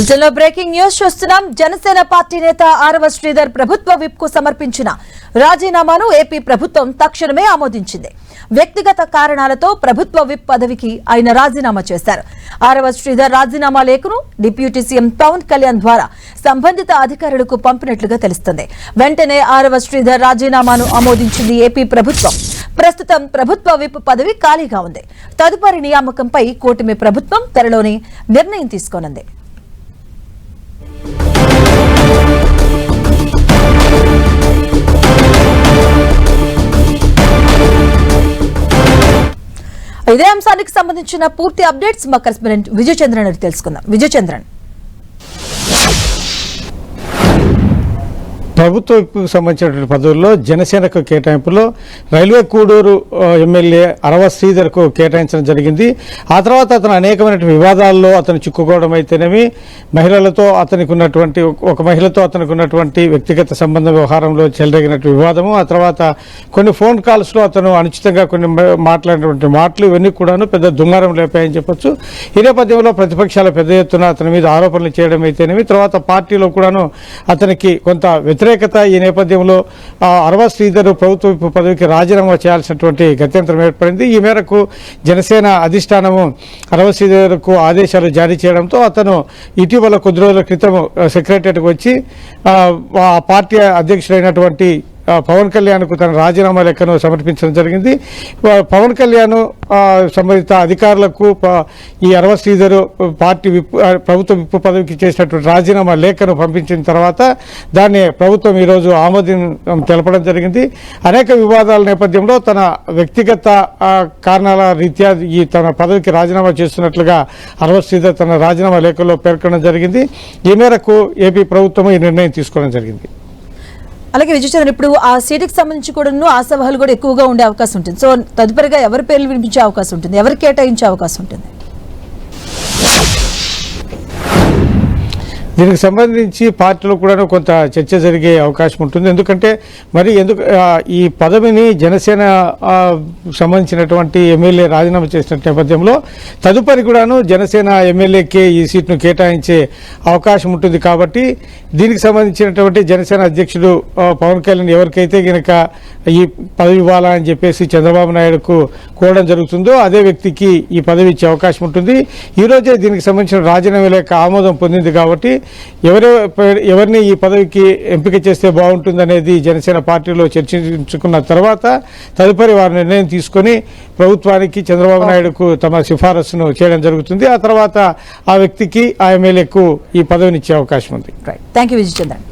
బులెటిన్లో breaking news చూస్తున్నాం. Janasena party నేత ఆరవ శ్రీధర్ ప్రభుత్వ విప్ కు సమర్పించిన రాజీనామాను ఏపీ ప్రభుత్వం తక్షణమే ఆమోదించింది. వ్యక్తిగత కారణాలతో ప్రభుత్వ విప్ పదవికి ఆయన రాజీనామా చేశారు. ఆరవ శ్రీధర్ రాజీనామా లేఖను డిప్యూటీ సీఎం పవన్ కళ్యాణ్ ద్వారా సంబంధిత అధికారులకు పంపినట్లుగా తెలుస్తుంది. వెంటనే ఆరవ శ్రీధర్ రాజీనామాను ఆమోదించింది ఏపీ ప్రభుత్వం. ప్రస్తుతం ప్రభుత్వ విప్ పదవి ఖాళీగా ఉంది. తదుపరి నియామకంపై కూటమి ప్రభుత్వం త్వరలోనే నిర్ణయం తీసుకోనుంది. ఇదే అంశానికి సంబంధించిన పూర్తి అప్డేట్స్ మా కరెస్పాండెంట్ విజయ్ చంద్రన్ తెలుసుకుందాం. విజయ్ చంద్రన్, ప్రభుత్వ విప్పుకు సంబంధించినటువంటి పదవుల్లో జనసేనకు కేటాయింపులో రైల్వే కూడూరు ఎమ్మెల్యే అరవ శ్రీధర్కు కేటాయించడం జరిగింది. ఆ తర్వాత అతను అనేకమైన వివాదాల్లో అతను చిక్కుకోవడం అయితేనేమి, మహిళలతో అతనికి ఉన్నటువంటి ఒక మహిళతో అతనికి ఉన్నటువంటి వ్యక్తిగత సంబంధ వ్యవహారంలో చెలరేగినటువంటి వివాదము, ఆ తర్వాత కొన్ని ఫోన్ కాల్స్లో అతను అనుచితంగా కొన్ని మాట్లాడినటువంటి మాటలు, ఇవన్నీ కూడాను పెద్ద దుంగారం లేపాయని చెప్పొచ్చు. ఈ నేపథ్యంలో ప్రతిపక్షాల పెద్ద ఎత్తున అతని మీద ఆరోపణలు చేయడం అయితేనేమి, తర్వాత పార్టీలో కూడాను అతనికి కొంత వ్యతిరేకత ఈ నేపథ్యంలో అరవ శ్రీధర్ ప్రభుత్వ పదవికి రాజీనామా చేయాల్సినటువంటి గత్యంతరం ఏర్పడింది. ఈ మేరకు జనసేన అధిష్టానము అరవ శ్రీధర్కు ఆదేశాలు జారీ చేయడంతో అతను ఇటీవల కొద్ది రోజుల క్రితం సెక్రటరీకి వచ్చి ఆ పార్టీ అధ్యక్షుడైనటువంటి పవన్ కళ్యాణ్కు తన రాజీనామా లెక్కను సమర్పించడం జరిగింది. పవన్ కళ్యాణ్ సంబంధిత అధికారులకు ఈ అరవ శ్రీధర్ పార్టీ ప్రభుత్వ విప్ పదవికి చేసినటువంటి రాజీనామా లేఖను పంపించిన తర్వాత దాన్ని ప్రభుత్వం ఈరోజు ఆమోదం తెలపడం జరిగింది. అనేక వివాదాల నేపథ్యంలో తన వ్యక్తిగత కారణాల రీత్యా ఈ తన పదవికి రాజీనామా చేస్తున్నట్లుగా అరవ శ్రీధర్ తన రాజీనామా లేఖలో పేర్కొనడం జరిగింది. ఈ మేరకు ఏపీ ప్రభుత్వం ఈ నిర్ణయం తీసుకోవడం జరిగింది. అలాగే విజయ్ చంద్రన్, ఇప్పుడు ఆ సీటుకి సంబంధించి కూడా ఆశావాహులు కూడా ఎక్కువగా ఉండే అవకాశం ఉంటుంది. సో తదుపరిగా ఎవరి పేర్లు వినిపించే అవకాశం ఉంటుంది, ఎవరు కేటాయించే అవకాశం ఉంటుంది? దీనికి సంబంధించి పార్టీలో కూడా కొంత చర్చ జరిగే అవకాశం ఉంటుంది. ఎందుకంటే ఈ పదవిని జనసేన సంబంధించినటువంటి ఎమ్మెల్యే రాజీనామా చేసిన నేపథ్యంలో తదుపరి కూడాను జనసేన ఎమ్మెల్యేకే ఈ సీట్ను కేటాయించే అవకాశం ఉంటుంది. కాబట్టి దీనికి సంబంధించినటువంటి జనసేన అధ్యక్షుడు పవన్ కళ్యాణ్ ఎవరికైతే గనక ఈ పదవి ఇవ్వాలని చెప్పేసి చంద్రబాబు నాయుడుకు కోరడం జరుగుతుందో అదే వ్యక్తికి ఈ పదవి ఇచ్చే అవకాశం ఉంటుంది. ఈరోజే దీనికి సంబంధించిన రాజీనామా లేఖ ఆమోదం పొందింది. కాబట్టి ఎవరిని ఈ పదవికి ఎంపిక చేస్తే బాగుంటుందనేది జనసేన పార్టీలో చర్చించుకున్న తర్వాత తదుపరి వారి నిర్ణయం తీసుకొని ప్రభుత్వానికి చంద్రబాబు నాయుడుకు తమ సిఫారసును చేయడం జరుగుతుంది. ఆ తర్వాత ఆ వ్యక్తికి ఆ ఎమ్మెల్యేకు ఈ పదవినిచ్చే అవకాశం ఉంది. Thank you Vijay Chandran.